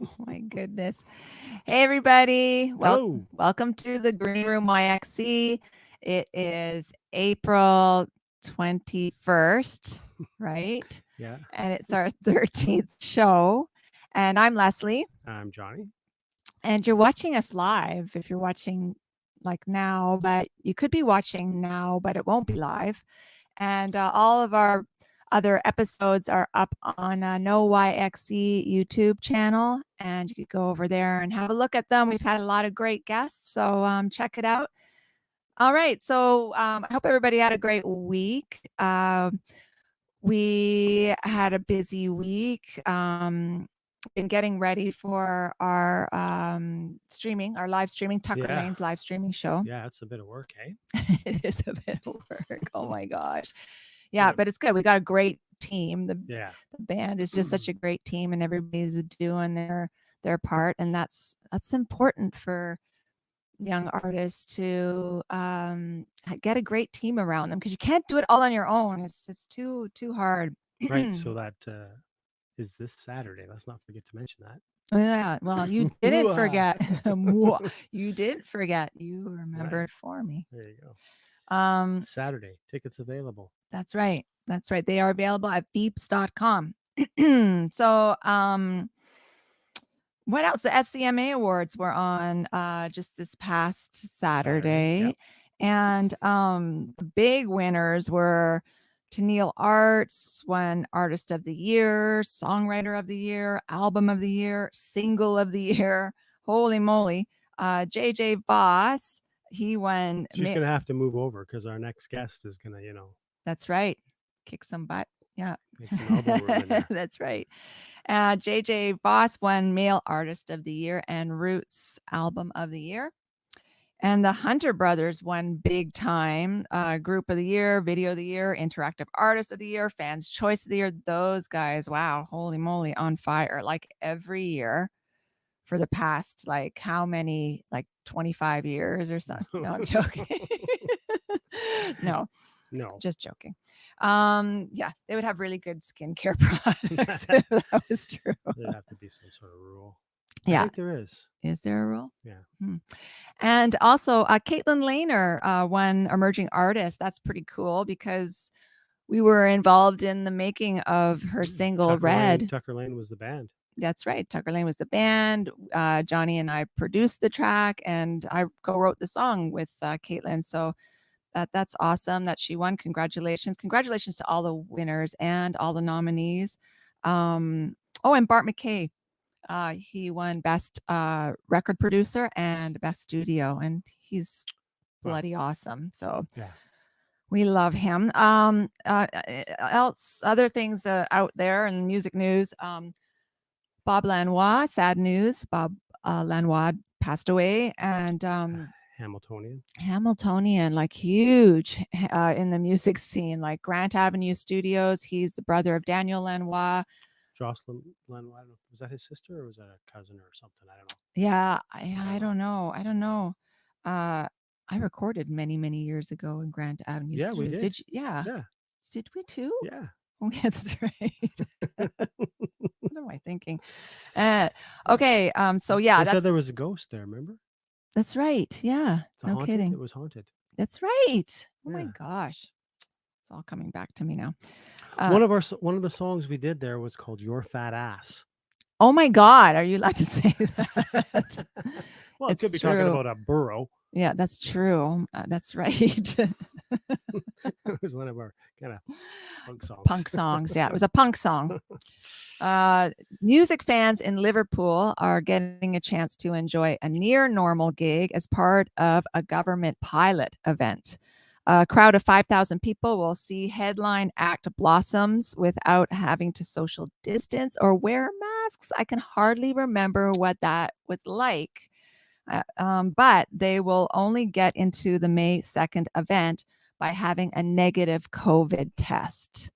Oh my goodness. Hey everybody. Hello. Welcome to the Green Room YXE. It is April 21st, right? Yeah, And it's our 13th show. And I'm Leslie. I'm Johnny. And you're watching us live if you're watching like now, but you could be watching now, but it won't be live. And all of our other episodes are up on No YXE YouTube channel, and you could go over there and have a look at them. We've had a lot of great guests, so check it out. All right, so I hope everybody had a great week. We had a busy week. Been getting ready for our streaming, our live streaming, Tucker Yeah, Lane's live streaming show. yeah, it's a bit of work, eh? It is a bit of work. Oh my gosh. Yeah, Yeah, but it's good. We got a great team. yeah, The band is just such a great team, and everybody's doing their part, and that's important for young artists to get a great team around them, because you can't do it all on your own. It's too hard. right. So that is this Saturday. Let's not forget to mention that. Yeah, well, you didn't Mwah. forget. You didn't forget. You remembered Right. for me. There you go. Um, Saturday. Tickets available. That's right. That's right. They are available at beeps.com. So, what else? The Scma Awards were on just this past Saturday. Yep. And the big winners were Tennille Arts won Artist of the Year, Songwriter of the Year, Album of the Year, Single of the Year. Holy moly. JJ Voss, he won. She's going to have to move over because our next guest is going to, That's right. Kick some butt. Yeah. make some elbow room in there. That's right. JJ Voss won Male Artist of the Year and Roots Album of the Year. And the Hunter Brothers won big time. Group of the Year, Video of the Year, Interactive Artist of the Year, Fans Choice of the Year. Those guys, wow, holy moly, on fire. Like every year for the past, like how many, like 25 years or something. No, I'm joking. No, just joking. Yeah, they would have really good skincare products if that was true. There'd have to be some sort of rule. Yeah. I think there is. Is there a rule? Yeah. And also, Caitlyn Laner won Emerging Artist. That's pretty cool because we were involved in the making of her single Red. Tucker Lane was the band. That's right. Tucker Lane was the band. Johnny and I produced the track, and I co-wrote the song with Caitlyn. So that's awesome that she won. Congratulations. Congratulations to all the winners and all the nominees. And Bart McKay. He won Best Record Producer and Best Studio, and he's bloody awesome. So yeah, we love him. Other things out there in music news. Bob Lanois, sad news. Bob Lanois passed away, and Hamiltonian, like huge in the music scene, like Grant Avenue Studios. He's the brother of Daniel Lanois. Jocelyn Lanois, was that his sister or was that a cousin or something? I don't know. Yeah, I don't know. I don't know. I recorded many years ago in Grant Avenue. Yeah, we did. Did you? Yeah. Did we too? Yeah. Oh, yeah, that's right. What am I thinking? Okay. So yeah, they said there was a ghost there. Remember? That's right. Yeah. No kidding. It was haunted. That's right. Oh my gosh. It's all coming back to me now. One of the songs we did there was called "Your Fat Ass." Oh my God, are you allowed to say that? Well, it could be talking about a burrow. Yeah, that's true. That's right. It was one of our kind of punk songs. Yeah, it was a punk song. Music fans in Liverpool are getting a chance to enjoy a near normal gig as part of a government pilot event. A crowd of 5,000 people will see headline act Blossoms without having to social distance or wear masks. I can hardly remember what that was like. But they will only get into the May 2nd event by having a negative COVID test.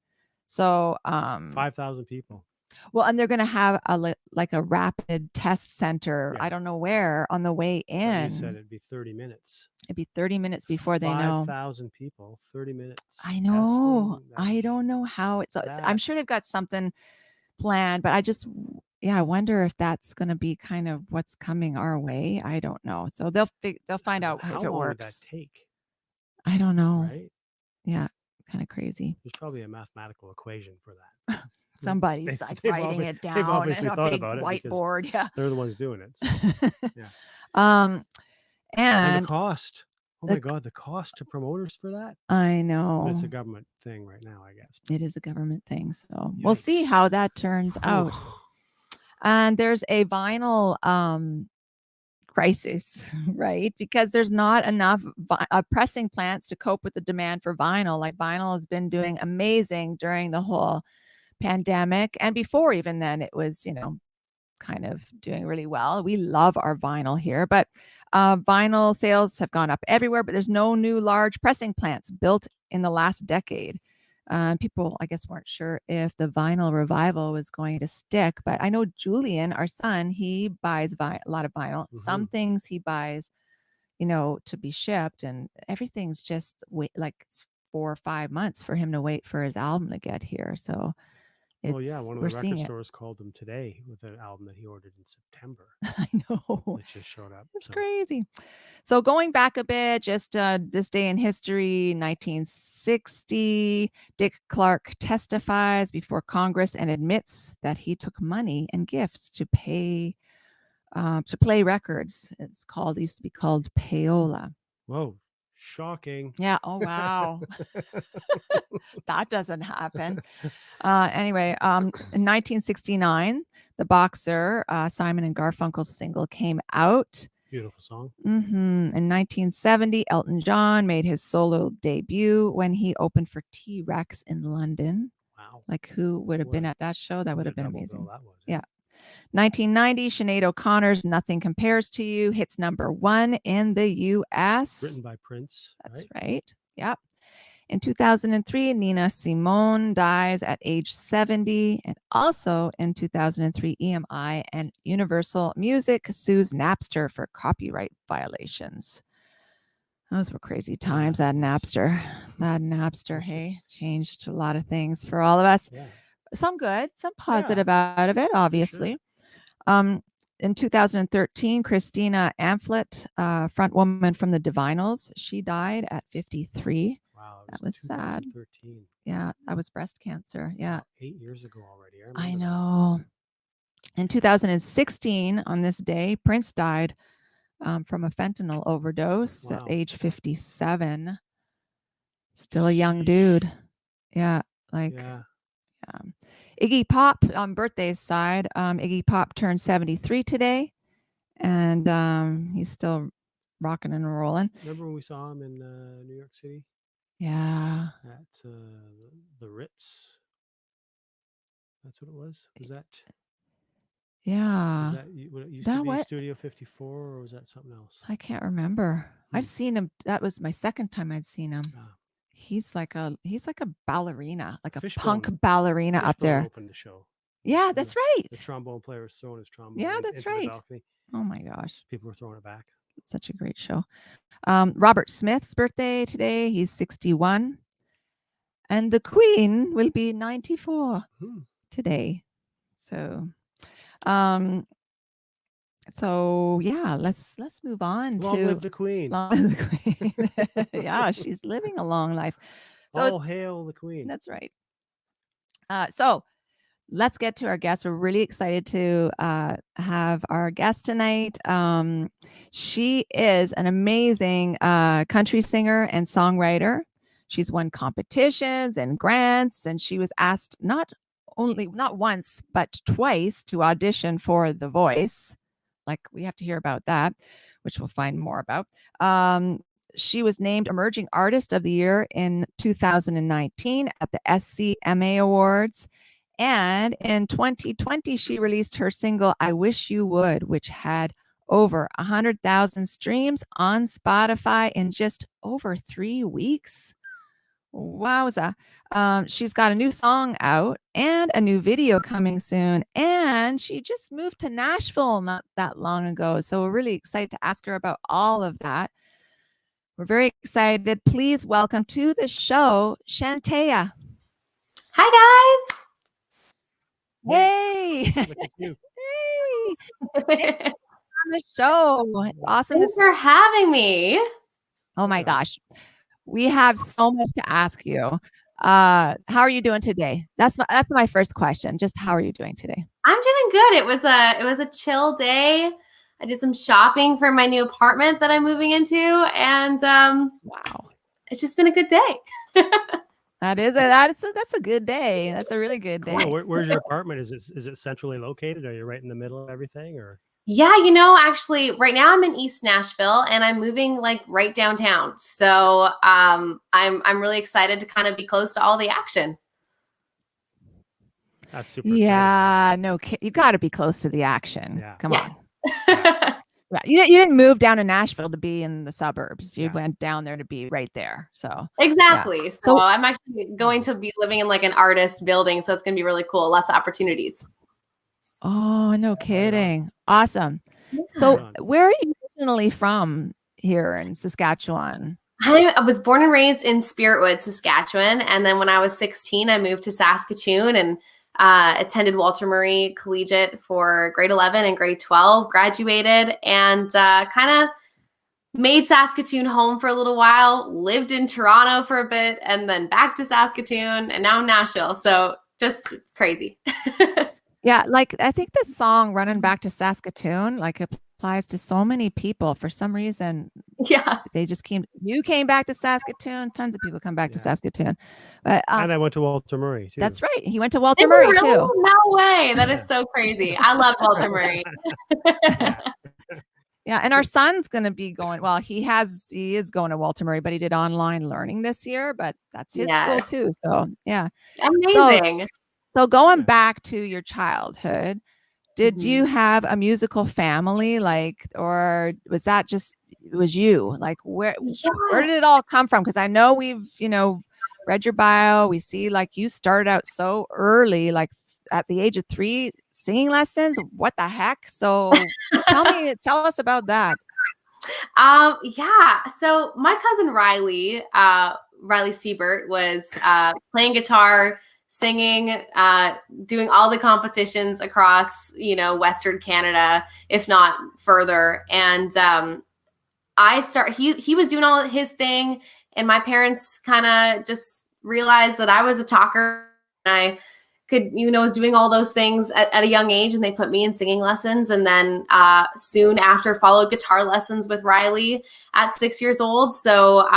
So 5,000 people. Well, and they're going to have a rapid test center. Yeah. I don't know where on the way in. Well, you said it'd be 30 minutes. It'd be 30 minutes before they know. 5,000 people, 30 minutes. I know. I don't know how it's. I'm sure they've got something planned, but yeah, I wonder if that's going to be kind of what's coming our way. I don't know. So they'll find out How if it long would works. that take? I don't know. Right? Yeah, kind of crazy. There's probably a mathematical equation for that. Somebody's like writing it down. They've obviously on a thought big about it whiteboard. Yeah. they're the ones doing it. So. Yeah. And the cost. Oh the my God, the cost to promoters for that? I But know it's a government thing right now, I guess. it is a government thing. So we'll see how Yikes. that turns out. And there's a vinyl crisis, right? Because there's not enough pressing plants to cope with the demand for vinyl. Like vinyl has been doing amazing during the whole pandemic, and before even then, it was, you know, kind of doing really well. We love our vinyl here, but vinyl sales have gone up everywhere, but there's no new large pressing plants built in the last decade. People, I guess, weren't sure if the vinyl revival was going to stick, but I know Julian, our son, he buys a lot of vinyl. Some things he buys, you know, to be shipped, and everything's just like it's 4 or 5 months for him to wait for his album to get here. So well, yeah, one of we're the seeing record it. stores called him today with an album that he ordered in September. I know. It just showed up. It's crazy. So going back a bit, just this day in history, 1960, Dick Clark testifies before Congress and admits that he took money and gifts to play records. Used to be called payola. Whoa, shocking. Yeah. Oh, wow. That doesn't happen. Anyway, in 1969, the Boxer, Simon and Garfunkel's single came out. Beautiful song. In 1970, Elton John made his solo debut when he opened for T-Rex in London. Wow. Like, who would have been at that show? That would have been amazing. That was, yeah. 1990, Sinead O'Connor's Nothing Compares to You hits #1 in the U.S. Written by Prince. That's right. Yep. In 2003, Nina Simone dies at age 70. And also in 2003, EMI and Universal Music sues Napster for copyright violations. Those were crazy times at Napster. That Napster, hey, changed a lot of things for all of us. Yeah. Some good, some positive out of it, obviously. Sure. In 2013, Christina Amphlet, front woman from the Divinyls, she died at 53. Wow, that was sad. 13. Yeah, that was breast cancer. Yeah. 8 years ago already. I know. In 2016, on this day, Prince died from a fentanyl overdose at age 57. Still a young dude. Yeah, like... Yeah. Iggy Pop, on birthday's side, Iggy Pop turned 73 today, and he's still rocking and rolling. Remember when we saw him in New York City? Yeah. At the Ritz. That's what it was? Was that? Yeah. Was that what it used to be Studio 54, or was that something else? I can't remember. I've seen him. That was my second time I'd seen him. He's like a ballerina, like a punk ballerina up there. Opened the show. Yeah, that's right. The trombone player was throwing his trombone. Yeah, that's into right. The balcony. Oh my gosh. People were throwing it back. Such a great show. Robert Smith's birthday today. He's 61. And the Queen will be 94 today. So yeah, let's move on. Long live the Queen. Long live the Queen. Yeah, she's living a long life. So all hail the Queen. That's right. So let's get to our guest. We're really excited to have our guest tonight. She is an amazing country singer and songwriter. She's won competitions and grants, and she was asked not once, but twice to audition for The Voice. Like, we have to hear about that, which we'll find more about. She was named Emerging Artist of the Year in 2019 at the Scma Awards. And in 2020, she released her single, I Wish You Would, which had over 100,000 streams on Spotify in just over 3 weeks. Wowza. She's got a new song out and a new video coming soon. And she just moved to Nashville not that long ago. So we're really excited to ask her about all of that. We're very excited. Please welcome to the show, Shantaia. Hi, guys. Hey. Look at you. Thanks on the show. It's awesome to Thanks see. for having me. Oh my gosh. We have so much to ask you. How are you doing today? That's my first question. Just how are you doing today? I'm doing good. It was a chill day. I did some shopping for my new apartment that I'm moving into, and Wow. it's just been a good day. That's a good day. That's a really good day. Cool. Where's your apartment? Is it centrally located? Are you right in the middle of everything, or? Yeah, actually, right now I'm in East Nashville, and I'm moving like right downtown. So I'm really excited to kind of be close to all the action. That's super exciting. Yeah, you got to be close to the action. Yeah. Come on. Yeah. Yeah, you didn't move down to Nashville to be in the suburbs. You Yeah. went down there to be right there. So Exactly. yeah. So I'm actually going to be living in like an artist building, so it's going to be really cool. Lots of opportunities. Oh, no kidding. Awesome. Yeah. So where are you originally from here in Saskatchewan? I was born and raised in Spiritwood, Saskatchewan. And then when I was 16, I moved to Saskatoon and attended Walter Murray Collegiate for grade 11 and grade 12, graduated, and kind of made Saskatoon home for a little while, lived in Toronto for a bit, and then back to Saskatoon, and now Nashville. So just crazy. Yeah, like I think the song Running Back to Saskatoon, like applies to so many people for some reason. Yeah. You came back to Saskatoon. Tons of people come back to Saskatoon. But and I went to Walter Murray too. That's right. He went to Walter Murray really? too. No way. That is so crazy. I love Walter Murray. Yeah, and our son's going to be going. Well, he is going to Walter Murray, but he did online learning this year. But that's his school too. So yeah, amazing. So going back to your childhood, did you have a musical family, or was that just it was you? Like where did it all come from? Because I know we've read your bio. We see like you started out so early, like at the age of 3, singing lessons. What the heck? So tell us about that. Yeah. So my cousin Riley Siebert was playing guitar, singing, doing all the competitions across, Western Canada, if not further. And he was doing all his thing, and my parents kind of just realized that I was a talker, and I could, was doing all those things at a young age, and they put me in singing lessons. And then soon after followed guitar lessons with Riley at 6 years old. So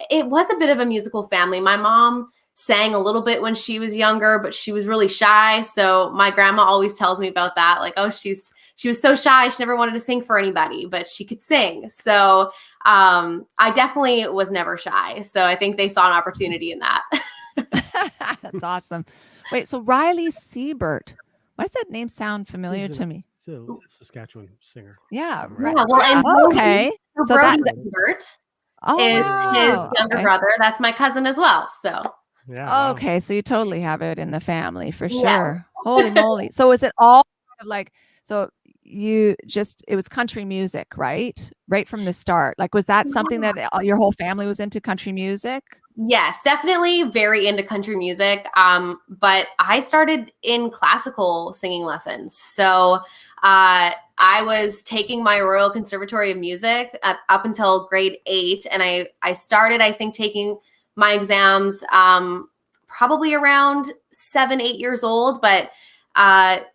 it was a bit of a musical family. My mom sang a little bit when she was younger, but she was really shy. So my grandma always tells me about that. Like, oh, she was so shy. She never wanted to sing for anybody, but she could sing. So I definitely was never shy. So I think they saw an opportunity in that. That's awesome. Wait, so Riley Siebert, why does that name sound familiar to me? He's a Saskatchewan singer. Yeah. Right. Well, and okay. So Brody Siebert is his younger brother. That's my cousin as well. So. Yeah. Wow. Okay, so you totally have it in the family for sure. Yeah. Holy moly. So is it all kind of like, so it was country music, right? Right from the start. Like, was that something that your whole family was into, country music? Yes, definitely very into country music. But I started in classical singing lessons. So I was taking my Royal Conservatory of Music up until grade 8. And I started, I think, taking my exams probably around 7, 8 years old, but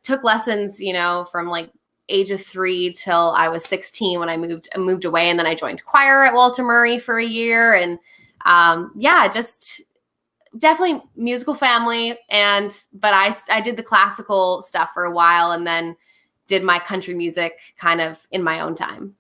took lessons, from like age of 3 till I was 16 when I moved away. And then I joined choir at Walter Murray for a year. And just definitely musical family. But I did the classical stuff for a while, and then did my country music kind of in my own time.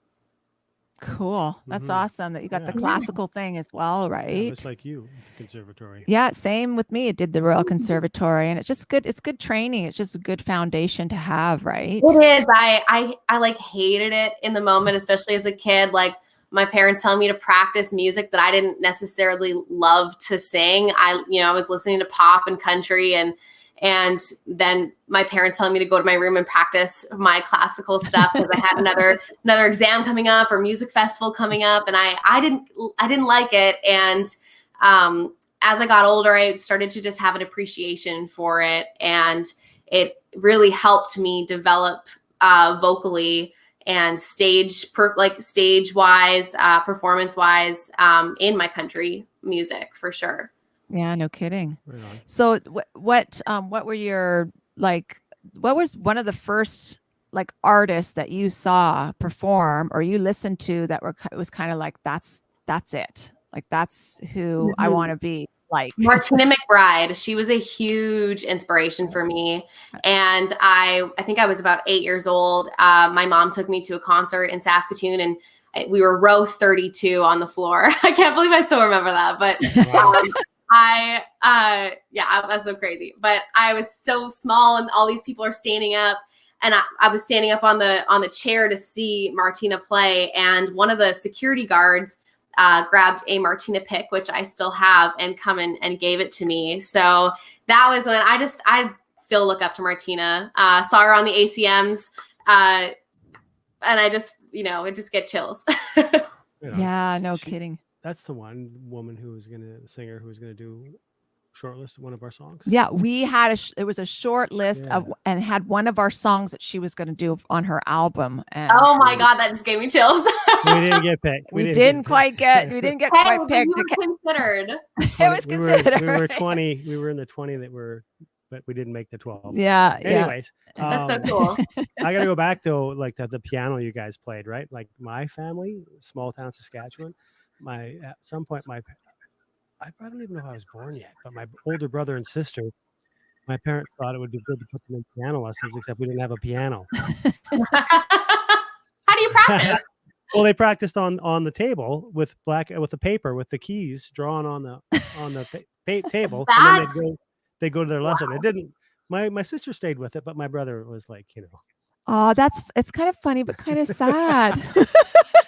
Cool. That's awesome that you got the classical thing as well, right? Yeah, just like you at the conservatory. Yeah, same with me. I did the Royal Conservatory, and it's just good. It's good training. It's just a good foundation to have, right? It is. I like hated it in the moment, especially as a kid. Like my parents telling me to practice music that I didn't necessarily love to sing. I was listening to pop and country, and then my parents telling me to go to my room and practice my classical stuff because I had another exam coming up or music festival coming up, and I didn't like it. And as I got older, I started to just have an appreciation for it, and it really helped me develop vocally and stage wise, performance wise, in my country music for sure. Yeah, no kidding. Right on. So what were your what was one of the first artists that you saw perform or you listened to that was kind of like that's it, like that's who I want to be like? Martina McBride. She was a huge inspiration for me, and I think I was about 8 years old. My mom took me to a concert in Saskatoon, and we were row 32 on the floor. I can't believe I still remember that, but that's so crazy. But I was so small, and all these people are standing up, and I was standing up on the chair to see Martina play. And one of the security guards grabbed a Martina pick, which I still have, and come in and gave it to me. So that was when I still look up to Martina. Saw her on the ACMs, and I just, it just get chills. Yeah, no kidding. That's the one woman singer who was gonna do shortlist one of our songs. Yeah, we had it was a short list and had one of our songs that she was going to do on her album. And oh my God, that just gave me chills. We didn't get picked. We didn't quite get quite picked. You were considered. It was considered. We were 20. We were in the 20 but we didn't make the 12. Yeah. Anyways, that's so cool. I got to go back to the piano you guys played, right? Like my family, small town Saskatchewan. At some point, I don't even know if I was born yet, but my older brother and sister, my parents thought it would be good to put them in piano lessons, except we didn't have a piano. How do you practice? Well, they practiced on the table with the paper with the keys drawn on the table, and then they go to their lesson. It didn't. My sister stayed with it, but my brother was like, Oh, it's kind of funny, but kind of sad.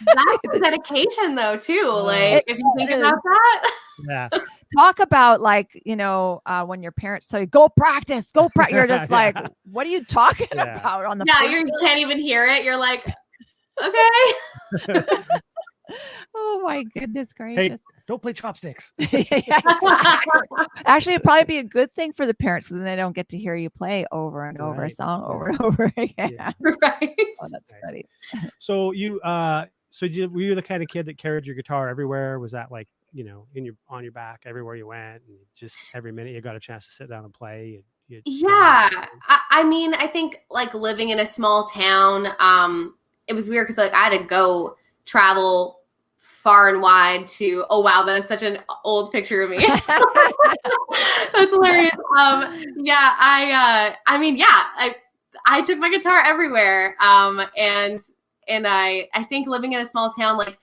That's dedication, though, too. Like, if you think about that. Yeah. Talk about when your parents tell you go practice, you're just like, what are you talking about on the? Yeah, you can't even hear it. You're like, okay. Oh my goodness gracious! Hey, don't play chopsticks. Actually, it'd probably be a good thing for the parents because then they don't get to hear you play over and over a song over and over again. Yeah. Right. Oh, that's funny. So were you the kind of kid that carried your guitar everywhere? Was that like, on your back everywhere you went, and just every minute you got a chance to sit down and play? Yeah. I mean, I think like living in a small town, it was weird because like I had to go travel far and wide to, oh wow, that is such an old picture of me. That's hilarious. I took my guitar everywhere. And I think living in a small town, like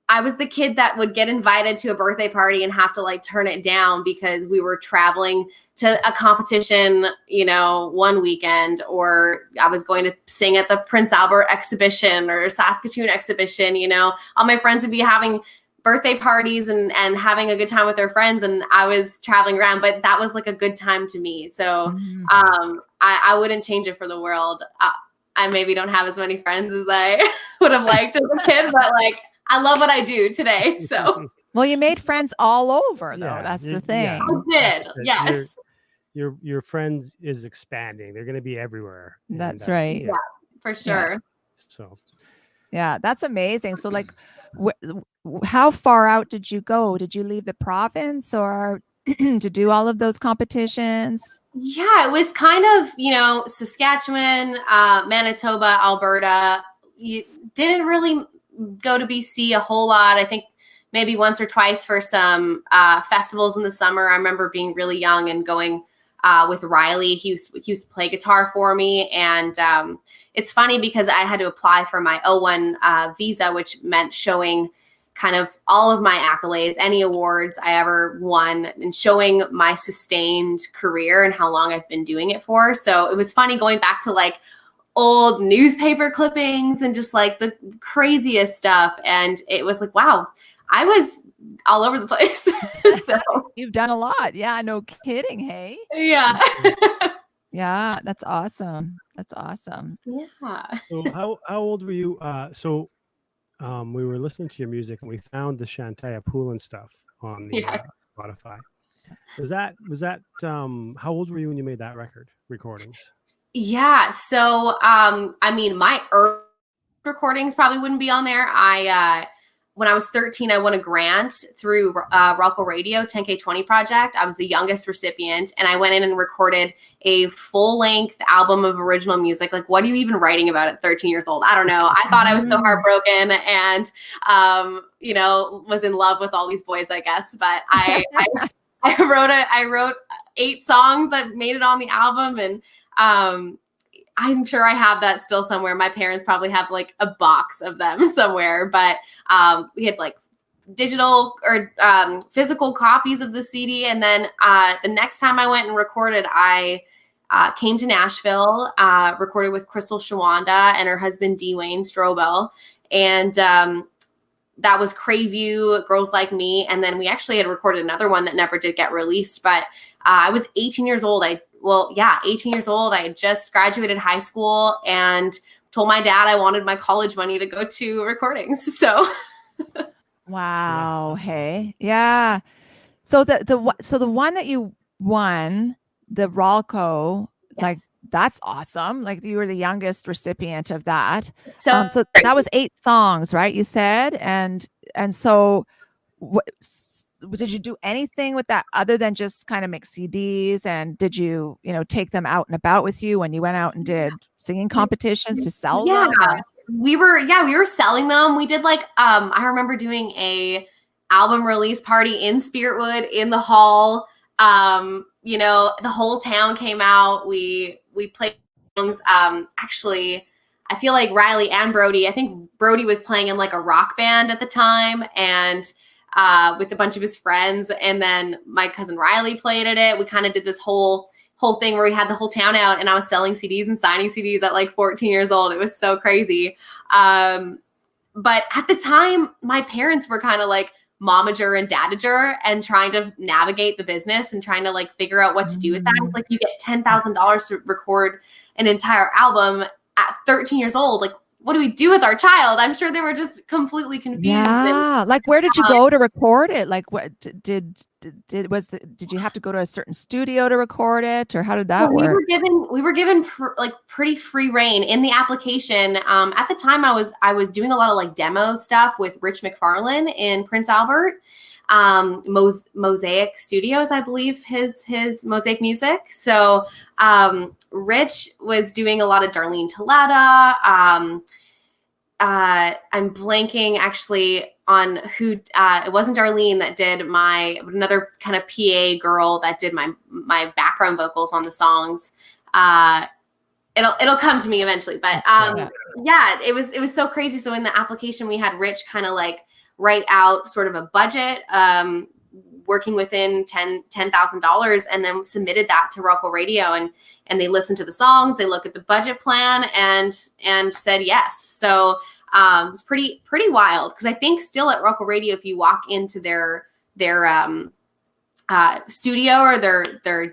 I was the kid that would get invited to a birthday party and have to like turn it down because we were traveling to a competition, one weekend, or I was going to sing at the Prince Albert exhibition or Saskatoon exhibition. All my friends would be having birthday parties and having a good time with their friends, and I was traveling around, but that was like a good time to me. So I wouldn't change it for the world. I maybe don't have as many friends as I would have liked as a kid, but like I love what I do today. So well, you made friends all over though. That's the thing. Yeah. I did. Yes. Your friends is expanding. They're going to be everywhere. That's right. Yeah, for sure. Yeah. So yeah, that's amazing. So like how far out did you go? Did you leave the province or to do all of those competitions? Yeah, it was kind of, Saskatchewan, Manitoba, Alberta. You didn't really go to BC a whole lot. I think maybe once or twice for some festivals in the summer. I remember being really young and going with Riley. He used to play guitar for me. And it's funny because I had to apply for my O1 visa, which meant showing kind of all of my accolades, any awards I ever won, and showing my sustained career and how long I've been doing it for. So it was funny going back to like old newspaper clippings and just like the craziest stuff. And it was like, wow, I was all over the place. So, you've done a lot. Yeah, no kidding. Hey. Yeah. Yeah, that's awesome. That's awesome. Yeah. So how old were you? We were listening to your music and we found the Shantaia Poolin stuff on the Spotify. Was that how old were you when you made that recordings? Yeah. So, I mean, my early recordings probably wouldn't be on there. When I was 13, I won a grant through Rocco Radio 10K20 project. I was the youngest recipient, and I went in and recorded a full-length album of original music. Like, what are you even writing about at 13 years old? I don't know. I thought I was so heartbroken and, was in love with all these boys, I guess. But I wrote 8 songs that made it on the album, and I'm sure I have that still somewhere. My parents probably have like a box of them somewhere, but we had like digital or physical copies of the CD. And then the next time I went and recorded, I came to Nashville, recorded with Crystal Shawanda and her husband, Dwayne Strobel. And that was Crayview, Girls Like Me. And then we actually had recorded another one that never did get released, but I was 18 years old. 18 years old. I had just graduated high school and told my dad I wanted my college money to go to recordings. So, wow. Hey, yeah. So the one that you won, the Ralco, yes. like that's awesome. Like you were the youngest recipient of that. So that was 8 songs, right? You said, and so did you do anything with that other than just kind of make CDs? And did you, take them out and about with you when you went out and did singing competitions to sell them? Yeah, we were selling them. We did like, I remember doing a album release party in Spiritwood in the hall. The whole town came out. We played songs. Actually, I feel like Riley and Brody, I think Brody was playing in like a rock band at the time, and with a bunch of his friends. And then my cousin Riley played at it. We kind of did this whole thing where we had the whole town out, and I was selling CDs and signing CDs at like 14 years old. It was so crazy. But at the time, my parents were kind of like momager and dadager and trying to navigate the business and trying to like figure out what to do with that. It's like you get $10,000 to record an entire album at 13 years old. Like, what do we do with our child? I'm sure they were just completely confused. Yeah. Like, where did you go to record it? Like, what did you have to go to a certain studio to record it, or how did that work? We were given pretty free reign in the application. At the time I was doing a lot of like demo stuff with Rich McFarlane in Prince Albert, Mosaic Studios, I believe his Mosaic Music. So, Rich was doing a lot of Darlene Talletta. I'm blanking actually on who, it wasn't Darlene that did another kind of PA girl that did my background vocals on the songs. It'll come to me eventually, but, it was so crazy. So in the application, we had Rich kind of like write out sort of a budget, working within $10,000, and then submitted that to Rocco Radio, and they listened to the songs, they looked at the budget plan and said yes. So it's pretty wild, because I think still at Rocco Radio, if you walk into their studio or their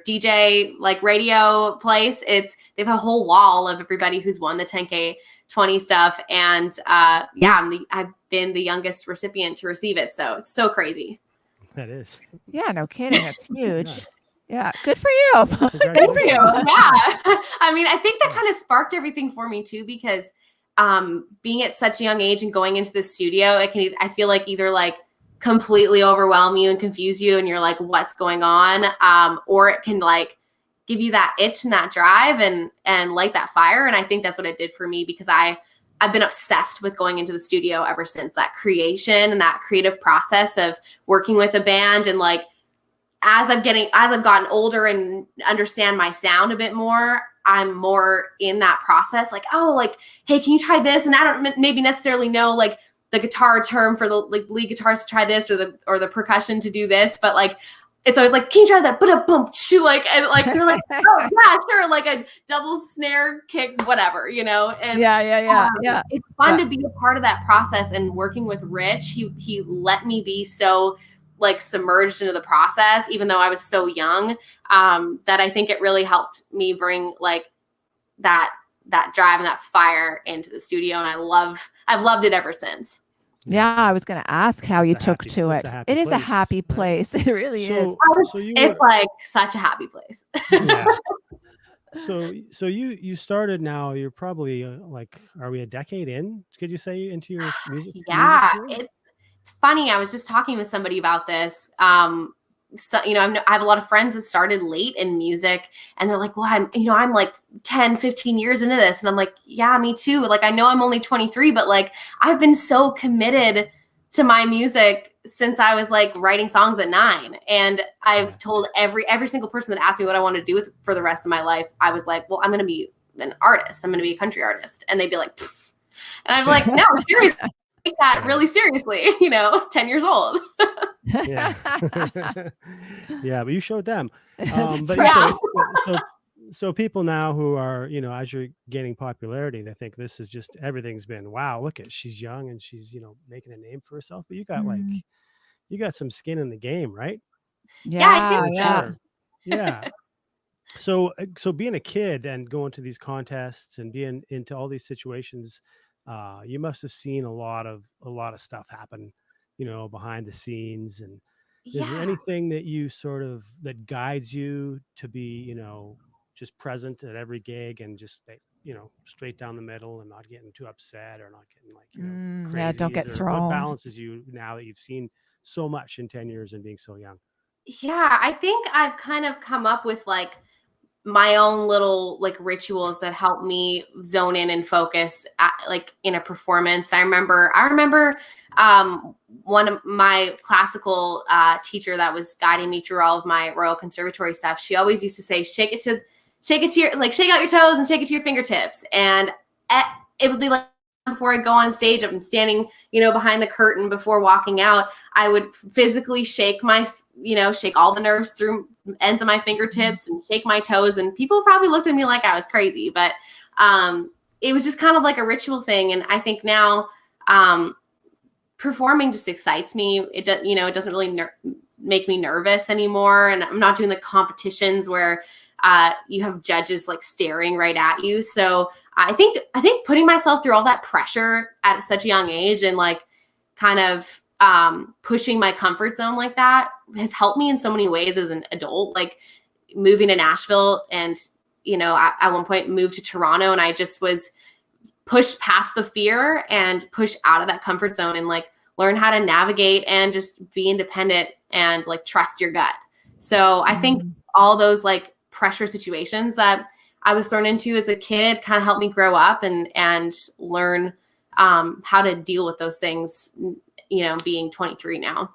DJ like radio place, they have a whole wall of everybody who's won the 10K20 stuff. And I've been the youngest recipient to receive it. So it's so crazy. That is. Yeah, no kidding. That's huge. Yeah. Good for you. Good for you. Yeah. I mean, I think that kind of sparked everything for me too, because being at such a young age and going into the studio, I feel like either like completely overwhelm you and confuse you, and you're like, what's going on? Or it can like give you that itch and that drive and light that fire. And I think that's what it did for me, because I've been obsessed with going into the studio ever since. That creation and that creative process of working with a band. And like, as I've gotten older and understand my sound a bit more, I'm more in that process. Like, oh, like, hey, can you try this? And I don't maybe necessarily know like the guitar term for the like lead guitars to try this, or the percussion to do this, but like, it's always like, can you try that? Bump, like, and like they're like, oh yeah, sure, like a double snare kick, whatever, And yeah. It's fun to be a part of that process. And working with Rich, he let me be so like submerged into the process, even though I was so young, that I think it really helped me bring like that drive and that fire into the studio. And I've loved it ever since. Yeah, I was going to ask how It's you a took happy- to it's it. a happy It is a place, happy right? place. It really is. So you It's were, like such a happy place. yeah. So you started now. You're probably like, are we a decade in? Could you say into your music Yeah, career? it's funny. I was just talking with somebody about this. So, you know, I have a lot of friends that started late in music, and they're like, well, I'm like 10, 15 years into this. And I'm like, yeah, me too. Like, I know I'm only 23, but like, I've been so committed to my music since I was like writing songs at 9. And I've told every single person that asked me what I wanted to do for the rest of my life, I was like, well, I'm going to be an artist. I'm going to be a country artist. And they'd be like, pfft. And I'm like, no, seriously, take that really seriously, 10 years old. Yeah. Yeah, but you showed them. That's But right. so people now who are, as you're gaining popularity, they think this is just everything's been, wow, look at, she's young and she's, making a name for herself. But you got you got some skin in the game, right? I For think so. sure. Yeah. So being a kid and going to these contests and being into all these situations, you must have seen a lot of stuff happen, behind the scenes. And is there Yeah. anything that you that guides you to be, just present at every gig and just, straight down the middle and not getting too upset or not getting like, Yeah, don't crazies? get Or what thrown. balances you now that you've seen so much in 10 years and being so young? Yeah, I think I've kind of come up with like my own little like rituals that help me zone in and focus like in a performance. I remember one of my classical teacher that was guiding me through all of my Royal Conservatory stuff. She always used to say, shake out your toes and shake it to your fingertips. And it would be like, before I go on stage, I'm standing, behind the curtain before walking out, I would physically shake shake all the nerves through ends of my fingertips and shake my toes. And people probably looked at me like I was crazy, but it was just kind of like a ritual thing. And I think now performing just excites me. It doesn't really make me nervous anymore. And I'm not doing the competitions where you have judges like staring right at you. So I think putting myself through all that pressure at such a young age and like kind of pushing my comfort zone like that has helped me in so many ways as an adult. Like moving to Nashville and, at one point moved to Toronto, and I just was pushed past the fear and pushed out of that comfort zone and like learn how to navigate and just be independent and like trust your gut. So I think all those like pressure situations that I was thrown into as a kid kind of helped me grow up and learn how to deal with those things, being 23 now.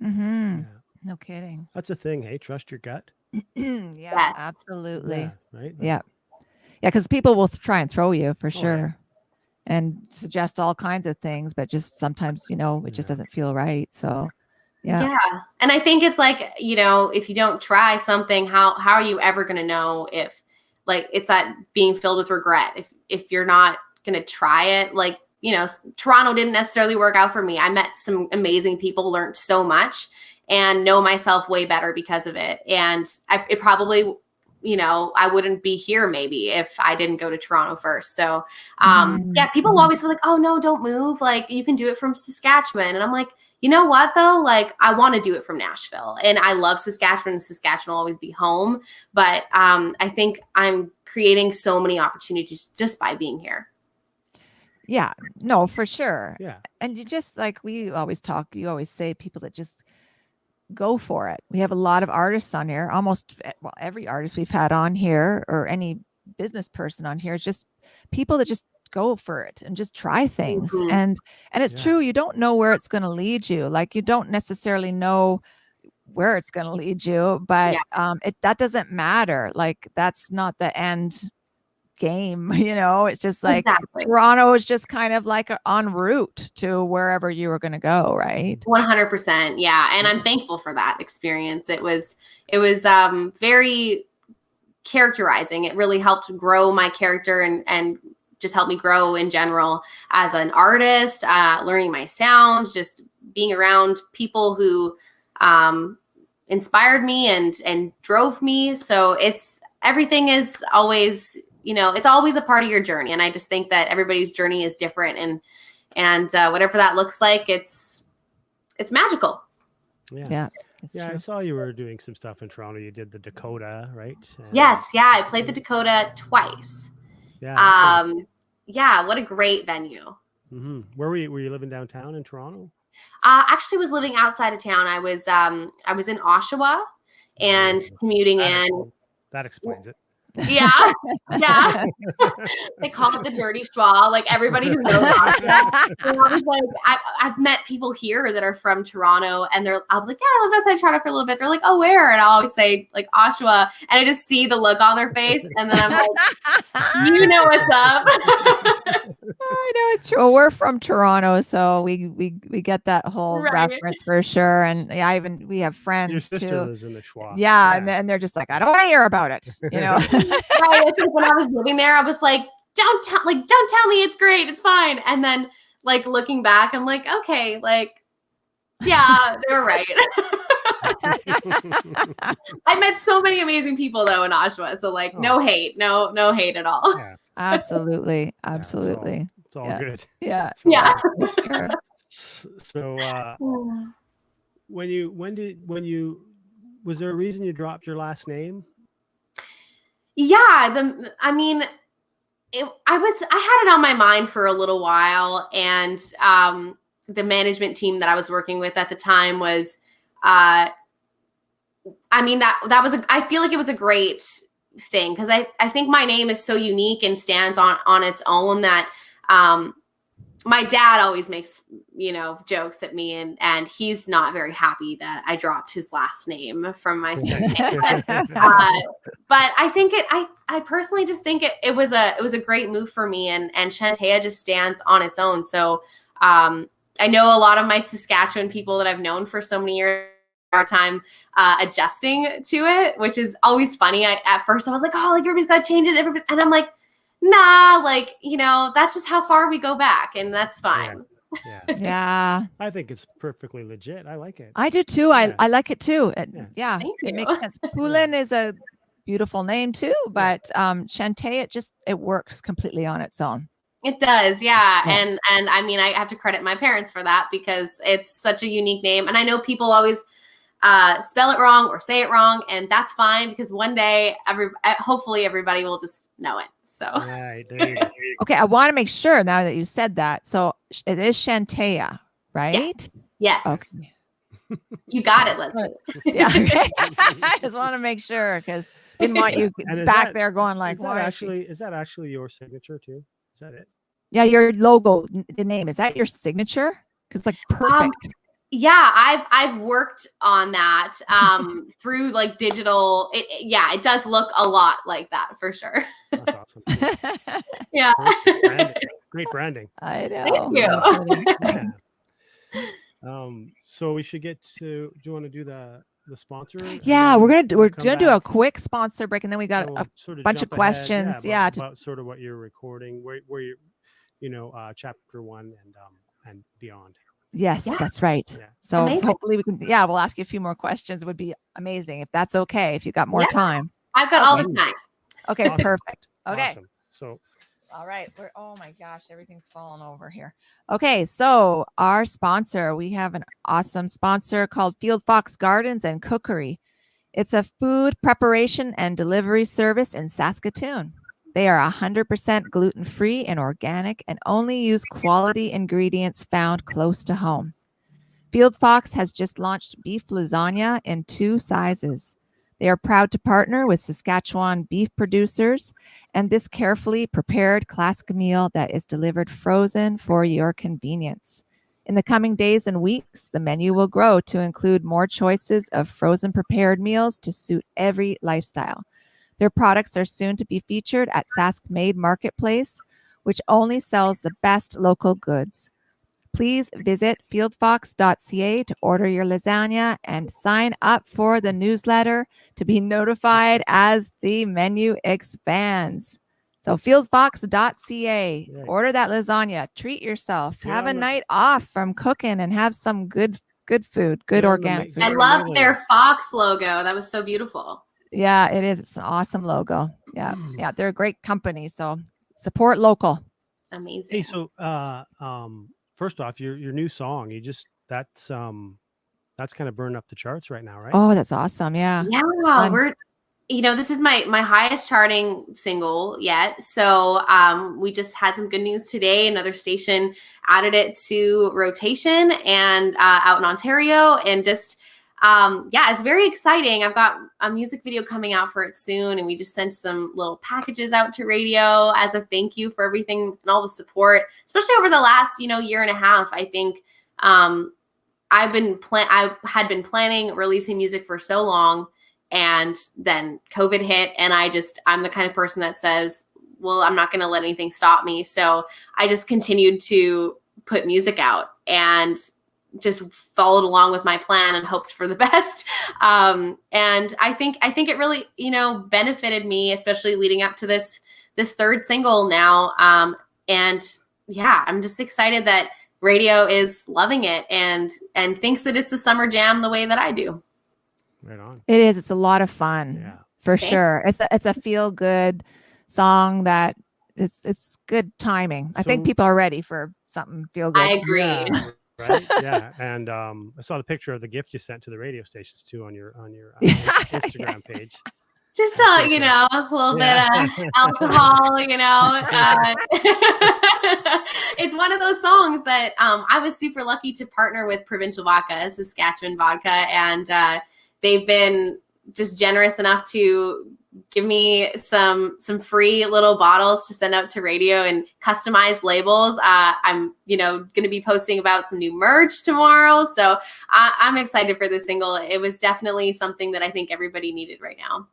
Mm-hmm. Yeah. No kidding. That's a thing. Hey, trust your gut. Yes, absolutely. Yeah, right. Yeah. Yeah, because people will try and throw you for sure. Yeah. And suggest all kinds of things, but just sometimes, it just doesn't feel right. So, yeah. And I think it's like, if you don't try something, how are you ever going to know if like it's that being filled with regret? If you're not going to try it, like, Toronto didn't necessarily work out for me. I met some amazing people, learned so much, and know myself way better because of it. And it probably, I wouldn't be here maybe if I didn't go to Toronto first. So, people always feel like, oh no, don't move. Like you can do it from Saskatchewan. And I'm like, you know what though? Like I want to do it from Nashville, and I love Saskatchewan. Saskatchewan will always be home. But I think I'm creating so many opportunities just by being here. Yeah, no, for sure. Yeah. And you just like, you always say people that just go for it. We have a lot of artists on here, every artist we've had on here or any business person on here is just people that just go for it and just try things. Mm-hmm. And it's true. You don't know where it's going to lead you. Like you don't necessarily know where it's going to lead you, but that doesn't matter. Like that's not the end game, it's just like Toronto is just kind of like en route to wherever you were going to go, right? 100%. Yeah. And I'm thankful for that experience. It was very characterizing. It really helped grow my character and just helped me grow in general as an artist, learning my sound, just being around people who inspired me and drove me. So everything is always, it's always a part of your journey. And I just think that everybody's journey is different. And whatever that looks like, it's magical. Yeah. It's Yeah, I true. saw you were doing some stuff in Toronto. You did the Dakota, right? And, Yes, yeah, I played the Dakota twice. Yeah. Excellent. Yeah, what a great venue. Where were you? Were you living downtown in Toronto? Actually was living outside of town. I was in Oshawa and commuting in. That explains it. Yeah. They call it the dirty schwa. Like everybody who knows Oshawa. And I was like, I've met people here that are from Toronto, and I'll be like, yeah, I lived outside Toronto for a little bit. They're like, oh, where? And I'll always say like Oshawa, and I just see the look on their face, and then I'm like, you know what's up. I know it's true. Well, we're from Toronto, so we get that whole Right. reference for sure. And yeah, we have friends Your sister too. lives in the Schwa. Yeah, and they're just like, I don't want to hear about it. You know. Right. It's like when I was living there, I was like, don't tell me it's great, it's fine. And then like looking back, I'm like, okay, like, yeah, they're right. I met so many amazing people though in Oshawa. So like no hate at all. Yeah. Absolutely. Yeah, it's all Yeah. good. Yeah. Yeah. Sure. So was there a reason you dropped your last name? Yeah, I had it on my mind for a little while, and the management team that I was working with at the time was, that was I feel like it was a great thing because I think my name is so unique and stands on its own that my dad always makes, jokes at me and he's not very happy that I dropped his last name from my surname. But I think I personally just think it was a great move for me, and Shantaia just stands on its own. So I know a lot of my Saskatchewan people that I've known for so many years hard time adjusting to it, which is always funny. At first I was like, oh, like everybody's got to change it. And I'm like, nah, like, that's just how far we go back, and that's fine. Yeah. I think it's perfectly legit. I like it. I do too. I like it too. It you. makes sense. Poulin is a beautiful name too, but Shantaia it works completely on its own. It does, yeah. And I have to credit my parents for that because it's such a unique name. And I know people always spell it wrong or say it wrong, and that's fine because one day hopefully everybody will just know it. So right, there you go. Okay, I want to make sure now that you said that. So it is Shantaia, right? Yes. Okay. You got it, Leslie. Yeah. I just want to make sure because didn't want you back there going like, is that actually your signature too? Is that it? Yeah, your logo, the name, is that your signature? Because like perfect. Yeah, I've worked on that through like digital. It does look a lot like that for sure. That's awesome. Yeah. Great branding. I know. Thank you. So we should get to. Do you want to do the sponsor? Yeah, we're gonna do a quick sponsor break, and then we got a sort of bunch of questions. About sort of what you're recording, where you, chapter 1 and beyond. Yes, that's right. Yeah. So hopefully we can. Yeah, we'll ask you a few more questions. It would be amazing if that's okay. If you got more time. I've got all the time. Okay, awesome. Perfect. Okay. Awesome. So. All right. Oh my gosh, everything's falling over here. Okay, so our sponsor, we have an awesome sponsor called Field Fox Gardens and Cookery. It's a food preparation and delivery service in Saskatoon. They are 100% gluten-free and organic and only use quality ingredients found close to home. Field Fox has just launched beef lasagna in 2 sizes. They are proud to partner with Saskatchewan beef producers and this carefully prepared classic meal that is delivered frozen for your convenience. In the coming days and weeks, the menu will grow to include more choices of frozen prepared meals to suit every lifestyle. Their products are soon to be featured at Sask Made Marketplace, which only sells the best local goods. Please visit fieldfox.ca to order your lasagna and sign up for the newsletter to be notified as the menu expands. So fieldfox.ca, order that lasagna, treat yourself, have a night off from cooking and have some good food, good organic food. I loved their Fox logo. That was so beautiful. Yeah, it is. It's an awesome logo. Yeah. Yeah. They're a great company. So support local. Amazing. Hey, so first off, your new song, that's kind of burning up the charts right now, right? Oh, that's awesome. Yeah. Yeah, this is my highest charting single yet. So we just had some good news today. Another station added it to rotation and out in Ontario, and just it's very exciting. I've got a music video coming out for it soon, and we just sent some little packages out to radio as a thank you for everything and all the support, especially over the last year and a half. I think I had been planning releasing music for so long, and then COVID hit, and I'm the kind of person that says, well, I'm not going to let anything stop me. So I just continued to put music out and just followed along with my plan and hoped for the best. And I think it really, benefited me, especially leading up to this third single now. And yeah, I'm just excited that radio is loving it and thinks that it's a summer jam the way that I do. Right on. It is. It's a lot of fun. Yeah. For sure. It's a feel good song that it's good timing. I think people are ready for something feel good. I agree. Yeah, right. Yeah. And I saw the picture of the gift you sent to the radio stations too on your Instagram page. Just a little bit of alcohol, It's one of those songs that I was super lucky to partner with Provincial Vodka, Saskatchewan Vodka, and they've been just generous enough to give me some free little bottles to send out to radio and customized labels. I'm going to be posting about some new merch tomorrow, so I'm excited for this single. It was definitely something that I think everybody needed right now.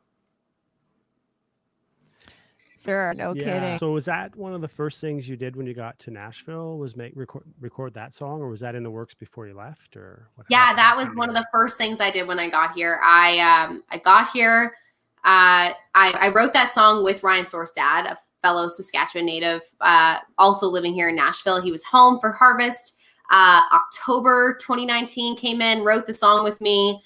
Sure, no kidding. So was that one of the first things you did when you got to Nashville? Was record that song, or was that in the works before you left, or what? Yeah, that was one of the first things I did when I got here. I got here. I wrote that song with Ryan Sorstad, a fellow Saskatchewan native, also living here in Nashville. He was home for Harvest. October 2019 came in, wrote the song with me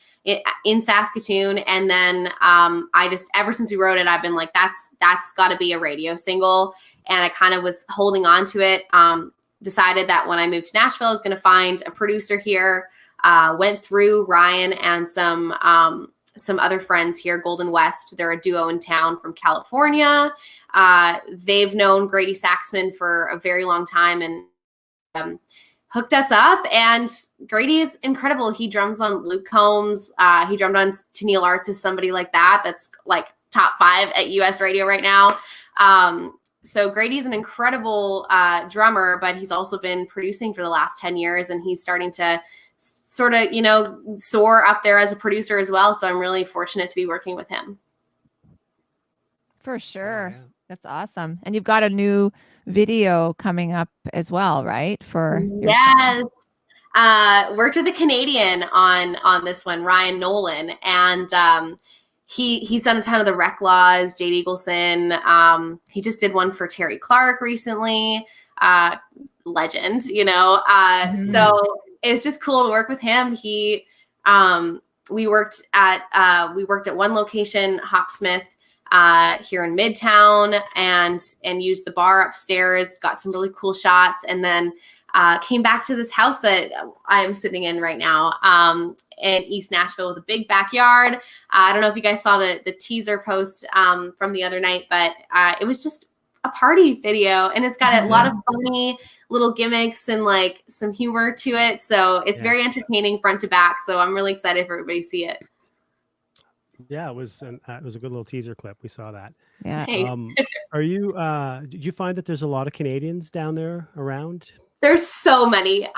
in Saskatoon, and then ever since we wrote it, I've been like, that's got to be a radio single, and I kind of was holding on to it. Decided that when I moved to Nashville, I was going to find a producer here. Went through Ryan and some other friends here, Golden West. They're a duo in town from California. They've known Grady Saxman for a very long time, and hooked us up. And Grady is incredible. He drums on Luke Combs. He drummed on Tennille Arts, is somebody like that. That's like top 5 at US radio right now. So Grady's an incredible drummer, but he's also been producing for the last 10 years, and he's starting to sort of, soar up there as a producer as well. So I'm really fortunate to be working with him. For sure. Oh, yeah. That's awesome. And you've got a new video coming up as well, right? Yes. Worked with a Canadian on this one, Ryan Nolan. And he's done a ton of the Rec Laws, Jade Eagleson. He just did one for Terry Clark recently. Legend, So it's just cool to work with him. We worked at one location, Hopsmith, here in Midtown, and used the bar upstairs, got some really cool shots, and then came back to this house that I am sitting in right now in East Nashville with a big backyard. I don't know if you guys saw the teaser post from the other night, but it was just a party video, and it's got a lot of funny little gimmicks and like some humor to it. So it's very entertaining front to back. So I'm really excited for everybody to see it. Yeah, it was a good little teaser clip. We saw that. Yeah. Are you? Did you find that the's a lot of Canadians down there around? There's so many.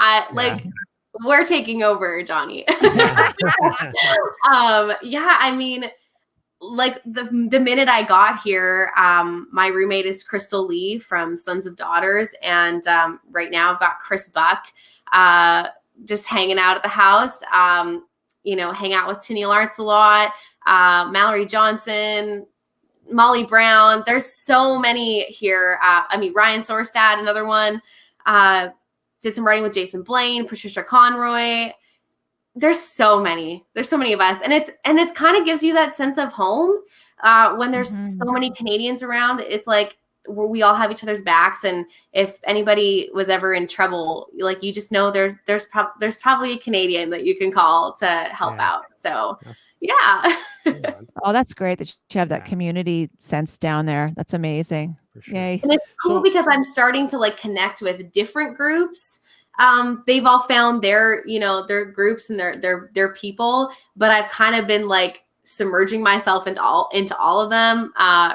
We're taking over, Johnny. I mean, like the minute I got here, my roommate is Crystal Lee from Sons of Daughters, and right now I've got Chris Buck just hanging out at the house. Hang out with Tennille Arts a lot. Mallory Johnson, Molly Brown. There's so many here. Ryan Sorstad, another one. Did some writing with Jason Blaine, Patricia Conroy. There's so many of us. And it's kind of gives you that sense of home when there's so many Canadians around. It's like we all have each other's backs, and if anybody was ever in trouble, like, you just know there's probably a Canadian that you can call to help out. So yeah. Oh, that's great that you have that community sense down there. That's amazing. For sure. Yay. And it's cool because I'm starting to like connect with different groups. They've all found their groups and their people, but I've kind of been like submerging myself into all of them,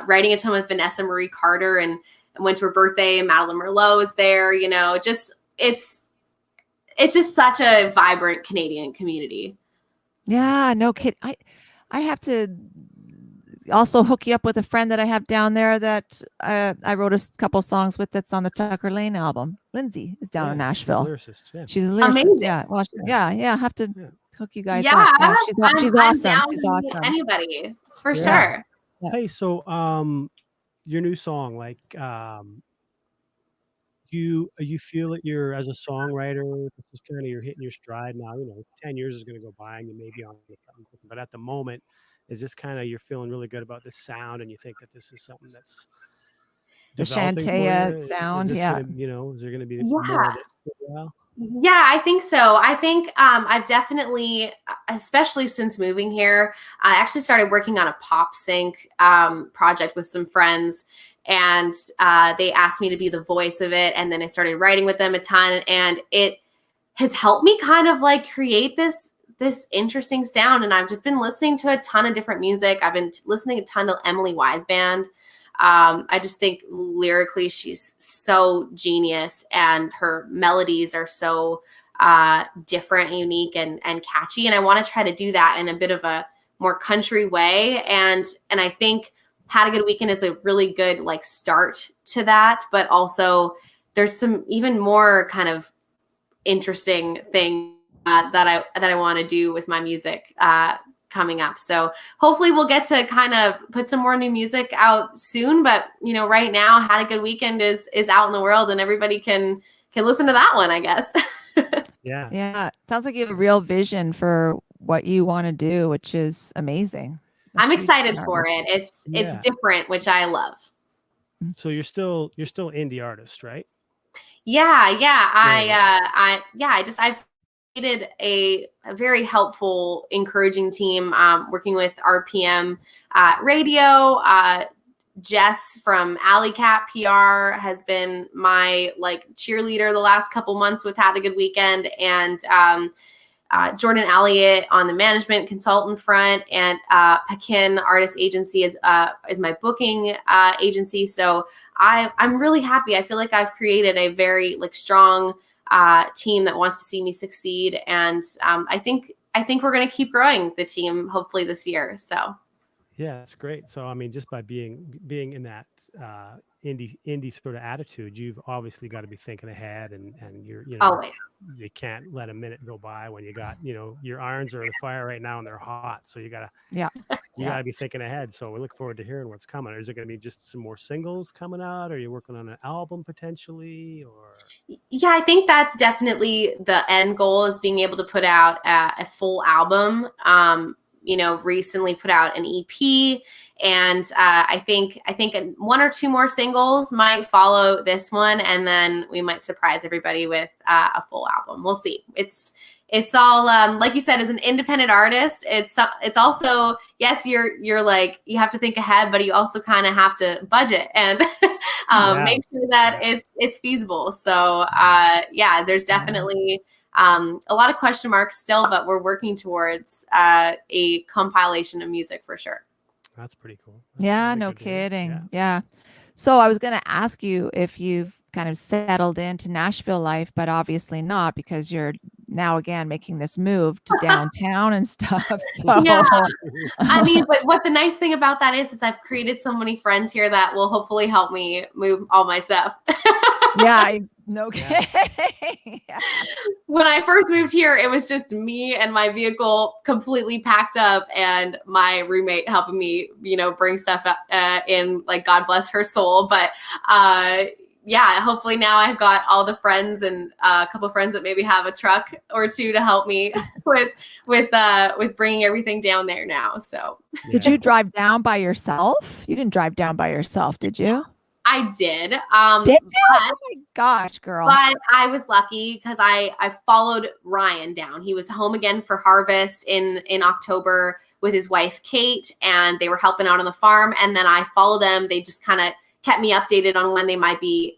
writing a ton with Vanessa Marie Carter, and went to her birthday, and Madeline Merlot is there, just it's just such a vibrant Canadian community. Yeah, no kid. I have to also hook you up with a friend that I have down there that I wrote a couple songs with that's on the Tucker Lane album. Lindsay is down in Nashville. She's a lyricist. Amazing. Yeah. Well, yeah. Have to hook you guys yeah, up. Yeah, she's awesome. Down she's awesome. Anybody for sure. Yeah. Hey, so your new song, like, you feel that you're, as a songwriter, this is kind of, you're hitting your stride now. 10 years is going to go by and you may be on with something different, but at the moment, is this kind of, you're feeling really good about this sound, and you think that this is something that's the Shantaia sound? Yeah. Is there going to be more of this for a while? Yeah, I think so. I think I've definitely, especially since moving here, I actually started working on a pop sync project with some friends, and they asked me to be the voice of it. And then I started writing with them a ton, and it has helped me kind of like create this interesting sound. And I've just been listening to a ton of different music. I've been listening a ton to Emily Wise Band. I just think lyrically she's so genius, and her melodies are so different and unique and catchy. And I want to try to do that in a bit of a more country way. And I think Had a Good Weekend is a really good like start to that, but also there's some even more kind of interesting thing that I want to do with my music coming up. So hopefully we'll get to kind of put some more new music out soon. But right now, Had a Good Weekend is out in the world, and everybody can listen to that one, I guess. Yeah. Sounds like you have a real vision for what you want to do, which is amazing. I'm excited for it. It's different, which I love. So you're still indie artist, right? Yeah. I've created a very helpful, encouraging team, working with RPM Radio. Jess from Alley Cat PR has been my like cheerleader the last couple months with Had a Good Weekend, and Jordan Elliott on the management consultant front, and Pekin Artist Agency is my booking agency. So I'm really happy. I feel like I've created a very like strong team that wants to see me succeed, and I think we're going to keep growing the team hopefully this year. So yeah, that's great. So I mean, just by being in that indie sort of attitude, you've obviously got to be thinking ahead, and you're always. You can't let a minute go by when you got your irons are in the fire right now and they're hot, so you gotta gotta be thinking ahead. So we look forward to hearing what's coming. Is it going to be just some more singles coming out? Are you working on an album potentially? Or yeah, I think that's definitely the end goal, is being able to put out a full album. Recently put out an EP, and I think one or two more singles might follow this one, and then we might surprise everybody with a full album. We'll see. It's all like you said, as an independent artist, it's also, yes, you're like, you have to think ahead, but you also kind of have to budget and make sure that it's feasible. So there's definitely a lot of question marks still, but we're working towards a compilation of music for sure. That's pretty cool. No kidding. Yeah. So I was going to ask you if you've kind of settled into Nashville life, but obviously not, because you're now again making this move to downtown and stuff. So yeah, I mean, but what the nice thing about that is I've created so many friends here that will hopefully help me move all my stuff. No kidding. Yeah. When I first moved here, it was just me and my vehicle completely packed up, and my roommate helping me, bring stuff up, in, like, God bless her soul. But hopefully now I've got all the friends and a couple of friends that maybe have a truck or two to help me with bringing everything down there now. So did you drive down by yourself? You didn't drive down by yourself, did you? I did. Did you? But, Oh my gosh, girl. but I was lucky because I followed Ryan down. He was home again for harvest in October with his wife, Kate, and they were helping out on the farm. And then I followed them. They just kind of kept me updated on when they might be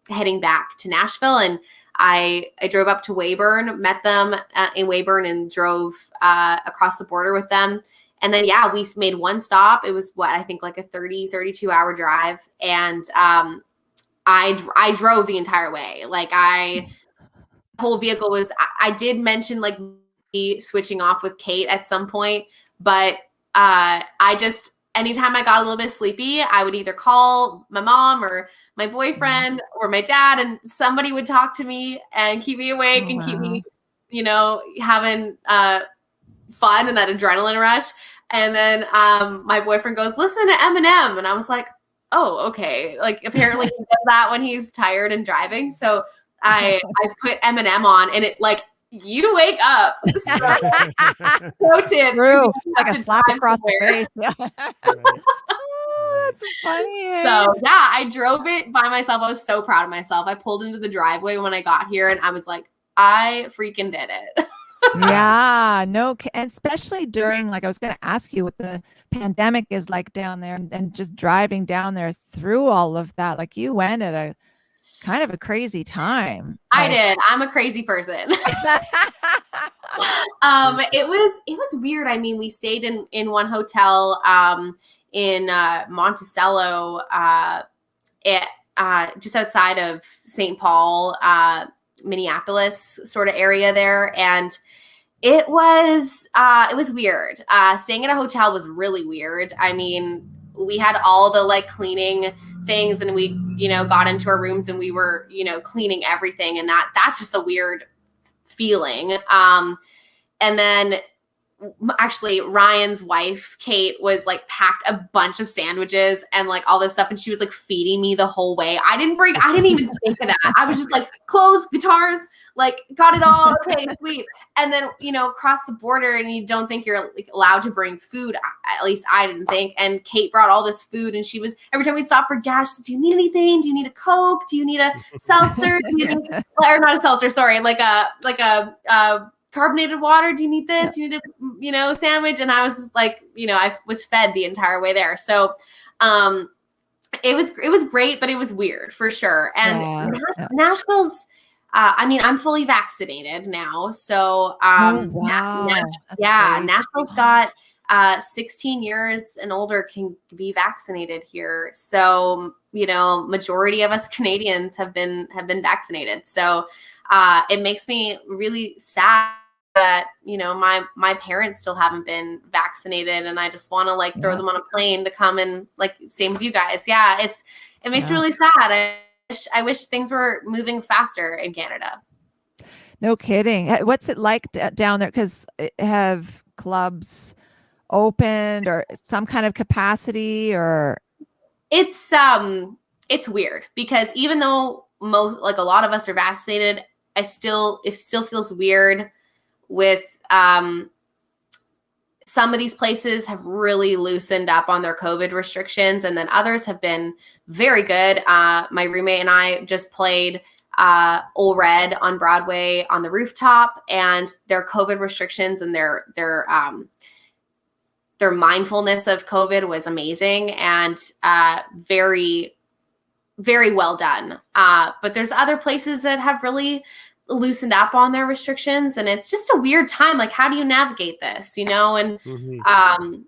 heading back to Nashville. And I drove up to Weyburn, met them in Weyburn, and drove across the border with them. And then, yeah, we made one stop. It was I think like a 32 hour drive. And I drove the entire way. Like the whole vehicle was, I did mention like me switching off with Kate at some point, but anytime I got a little bit sleepy, I would either call my mom or my boyfriend or my dad, and somebody would talk to me and keep me awake and keep me, having fun and that adrenaline rush. And then my boyfriend goes, listen to Eminem. And I was like, oh, okay. Like apparently he does that when he's tired and driving. So I put Eminem on, and it like, you wake up. Pro tip. True. Like a slap across the face. Yeah. Oh, that's funny. So yeah, I drove it by myself. I was so proud of myself. I pulled into the driveway when I got here, and I was like, I freaking did it. Yeah, no, especially during, like, I was going to ask you what the pandemic is like down there, and just driving down there through all of that. Like, you went at a kind of a crazy time. I did. I'm a crazy person. It was weird. I mean, we stayed in one hotel in Monticello, just outside of St. Paul, Minneapolis sort of area there. And it was weird. Staying in a hotel was really weird. I mean, we had all the like cleaning things, and we, got into our rooms and we were, cleaning everything. And that's just a weird feeling. And then actually Ryan's wife, Kate, was like packed a bunch of sandwiches and like all this stuff. And she was like feeding me the whole way. I didn't even think of that. I was just like, clothes, guitars, like got it all. Okay, sweet. And then, cross the border, and you don't think you're like allowed to bring food. At least I didn't think. And Kate brought all this food, and she was, every time we'd stop for gas, do you need anything? Do you need a Coke? Do you need a seltzer? Or not a seltzer, sorry. Like a carbonated water. Do you need this? Do you need a, sandwich? And I was just like, I was fed the entire way there. So, it was great, but it was weird for sure. And Nashville's, I'm fully vaccinated now. So, wow. Nashville's got 16 years and older can be vaccinated here. So, majority of us Canadians have been vaccinated. So, it makes me really sad that, my parents still haven't been vaccinated, and I just want to like throw them on a plane to come and like, same with you guys. Yeah. It makes me really sad. I wish things were moving faster in Canada. No kidding. What's it like down there? Because have clubs opened or some kind of capacity, or? It's weird because even though a lot of us are vaccinated, it still feels weird with some of these places have really loosened up on their COVID restrictions, and then others have been very good. My roommate and I just played Ole Red on Broadway on the rooftop, and their COVID restrictions and their mindfulness of COVID was amazing and very, very well done. But there's other places that have really loosened up on their restrictions, and it's just a weird time. Like, how do you navigate this, and and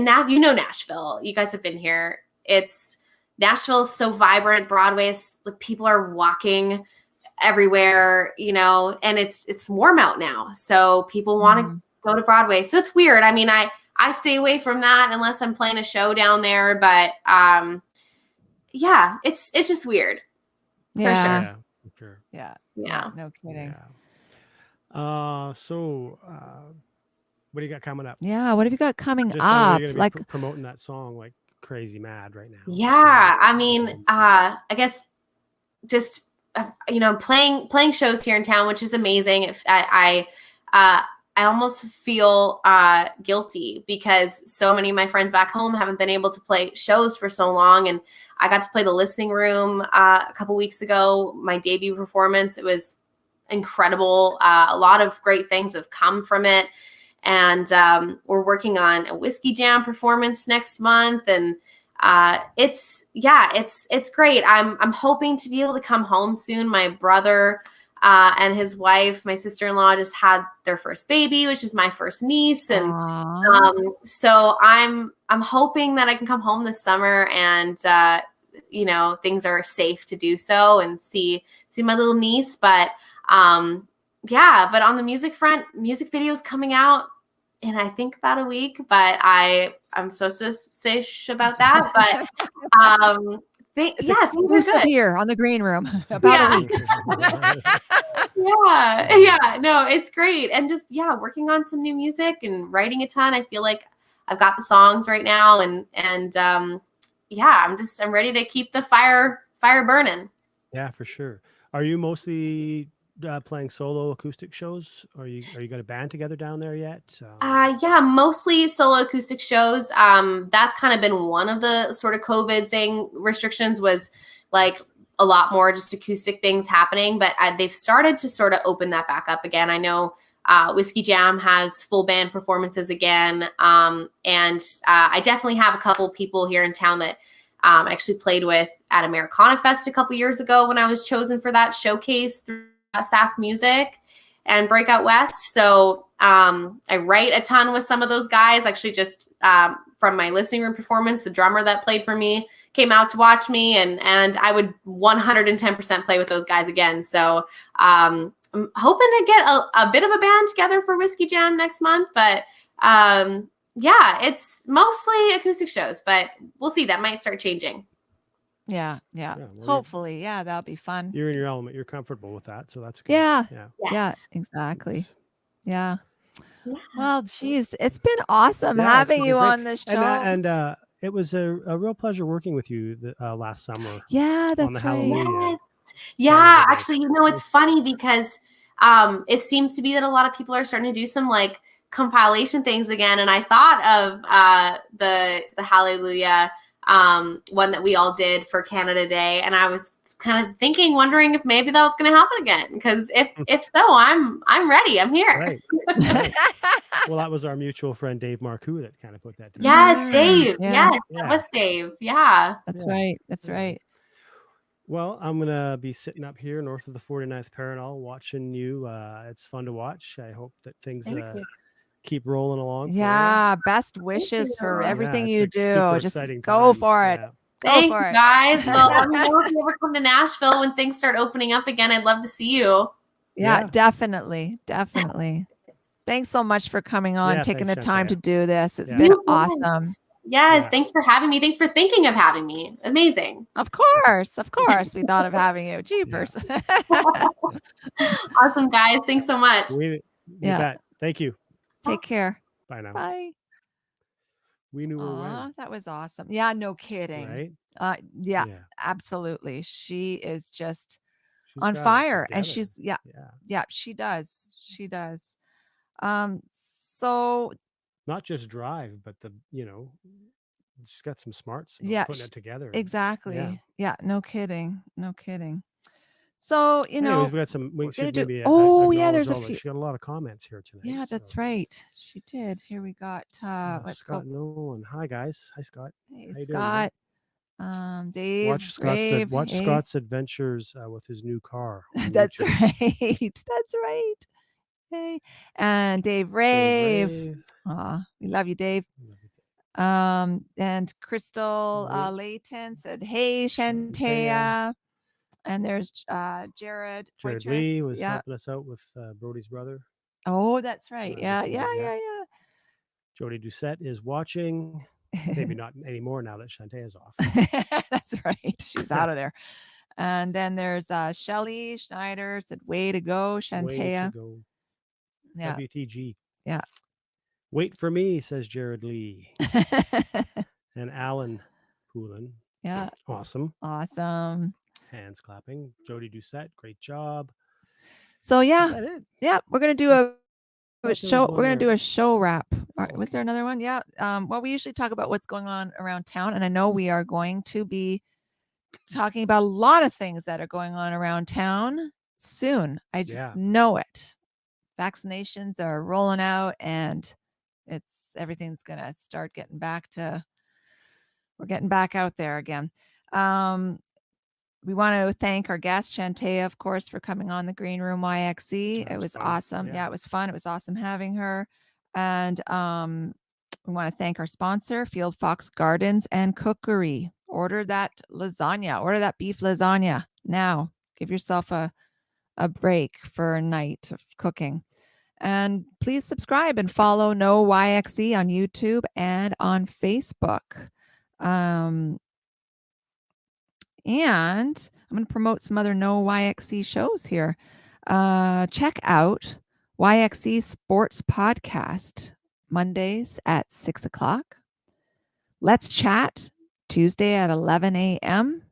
now, Nashville, you guys have been here. Nashville's so vibrant. Broadway's, like, people are walking everywhere, and it's warm out now. So people want to go to Broadway. So it's weird. I mean, I stay away from that unless I'm playing a show down there, but it's just weird. Yeah. For sure. Yeah, for sure. Yeah. Yeah. No kidding. Yeah. So what do you got coming up? Yeah. What have you got coming Just up? you're gonna be Like promoting that song like crazy mad right now. Yeah. So, I mean, I guess just, playing shows here in town, which is amazing. If I almost feel guilty because so many of my friends back home haven't been able to play shows for so long. And I got to play the listening room a couple weeks ago, my debut performance. It was incredible. A lot of great things have come from it. And we're working on a Whiskey Jam performance next month. And it's great. I'm hoping to be able to come home soon. My brother and his wife, my sister-in-law, just had their first baby, which is my first niece. And so I'm hoping that I can come home this summer and things are safe to do so and see my little niece. But but on the music front, music videos coming out in I think about a week, but I'm supposed to say about that. But it's exclusive here on the Green Room about a week. No, it's great. And just working on some new music and writing a ton. I feel like I've got the songs right now, and I'm ready to keep the fire burning. Yeah, for sure. Are you mostly playing solo acoustic shows? Or are you got a band together down there yet? Mostly solo acoustic shows. That's kind of been one of the sort of COVID restrictions, was like a lot more just acoustic things happening, but they've started to sort of open that back up again. I know Whiskey Jam has full band performances again. And I definitely have a couple people here in town that I actually played with at Americana Fest a couple years ago when I was chosen for that showcase through SAS Music and Breakout West. So I write a ton with some of those guys. Actually, just from my listening room performance, the drummer that played for me came out to watch me, and I would 110% play with those guys again. So I'm hoping to get a bit of a band together for Whiskey Jam next month. But it's mostly acoustic shows, but we'll see. That might start changing. Yeah. Hopefully, that'll be fun. You're in your element. You're comfortable with that, so that's good. Yeah, exactly. Yeah. Well, geez, it's been awesome having you on the show. And it was a real pleasure working with you last summer. Yeah, that's on the right. Hallelujah. Yeah, actually, it's funny because it seems to be that a lot of people are starting to do some like compilation things again. And I thought of the Hallelujah one that we all did for Canada Day, and I was kind of wondering if maybe that was going to happen again. Because if so, I'm ready. I'm here. Right. Well, that was our mutual friend Dave Marcoux that kind of put that together. Yes, Dave. Yeah. Yes, that was Dave. Yeah. That's right. That's right. Well, I'm going to be sitting up here north of the 49th parallel watching you. It's fun to watch. I hope that things keep rolling along. Yeah. Best wishes for everything you do. Just time. go for it. Yeah. Thanks, guys. Well, let me know if you ever come to Nashville when things start opening up again. I'd love to see you. Yeah. Definitely. Thanks so much for coming on, taking the time to do this. It's been awesome. Yes, thanks for having me. Thanks for thinking of having me. Amazing. Of course. We thought of having you. Jeepers. Awesome, guys. Thanks so much. You bet. Thank you. Take care. Bye now. Bye. We knew her when. That was awesome. Yeah, no kidding. Right? Yeah, absolutely. She is just on fire. And she's she does. So not just drive, but she's got some smarts putting it together. Exactly. Yeah, no kidding. So, anyways, we got some. We should maybe. There's a few. She got a lot of comments here tonight. Yeah, that's right. She did. Here we got Scott Nolan. Hi guys. Hi Scott. Hey Scott. Dave. Watch Scott's adventures with his new car. That's right. That's right. Hey, and Dave Rave. We love you, Dave. And Crystal Layton said, "Hey, Shantaia." And there's Jared Lee was helping us out with Brody's brother. Oh, that's right. Yeah. Jody Doucette is watching. Maybe not anymore now that Shantaia's off. That's right. She's out of there. And then there's Shelly Schneider said, "Way to go, Shantaia." Way to go. Yeah. WTG. Yeah. Wait for me, says Jared Lee. And Alan Poulin. Yeah. Awesome. Hands clapping. Jody Doucette, great job. So Is that it? we're gonna do a show. We're gonna do a show wrap. Was there another one? Yeah. Well, we usually talk about what's going on around town, and I know we are going to be talking about a lot of things that are going on around town soon. I just know it. Vaccinations are rolling out, and everything's gonna start getting back to. We're getting back out there again. We want to thank our guest Shantaia, of course, for coming on the Green Room YXE. It was awesome. Yeah, it was fun. It was awesome having her. And we want to thank our sponsor, Field Fox Gardens and Cookery. Order that lasagna. Order that beef lasagna now. Give yourself a break for a night of cooking. And please subscribe and follow No YXE on YouTube and on Facebook. And I'm going to promote some other No YXE shows here. Check out YXE Sports Podcast Mondays at 6 o'clock. Let's Chat Tuesday at 11 a.m.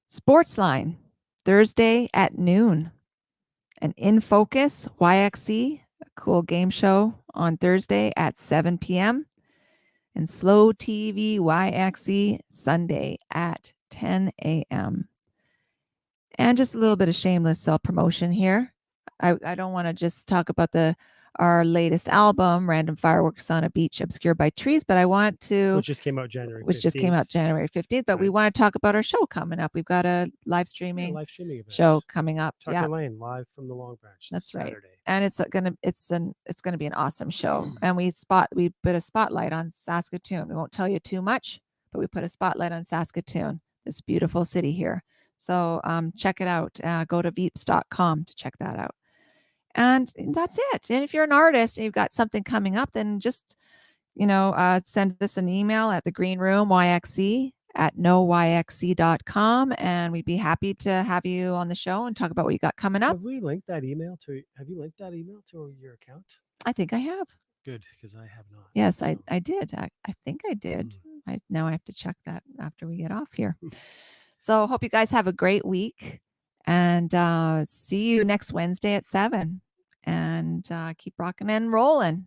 Sportsline Thursday at noon. And In Focus YXE, a cool game show on Thursday at 7 p.m. And Slow TV YXE Sunday at 10 a.m. And just a little bit of shameless self-promotion here. I don't want to just talk about our latest album, Random Fireworks on a Beach Obscured by Trees, but I want to... Which just came out January 15th. Which just came out January 15th, but we want to talk about our show coming up. We've got a live streaming show coming up. Tucker Lane, live from the Long Branch. That's Saturday. Right. And it's gonna be an awesome show. And we put a spotlight on Saskatoon. We won't tell you too much, but we put a spotlight on Saskatoon, this beautiful city here. So check it out. Go to veeps.com to check that out. And that's it. And if you're an artist and you've got something coming up, then just, send us an email at the Green Room YXE at noyxe.com, and we'd be happy to have you on the show and talk about what you got coming up. Have you linked that email to your account? I think I have. Good, because I have not. Yes, so. I did. I think I did. Now I have to check that after we get off here. So hope you guys have a great week, and see you next Wednesday at 7. And keep rocking and rolling.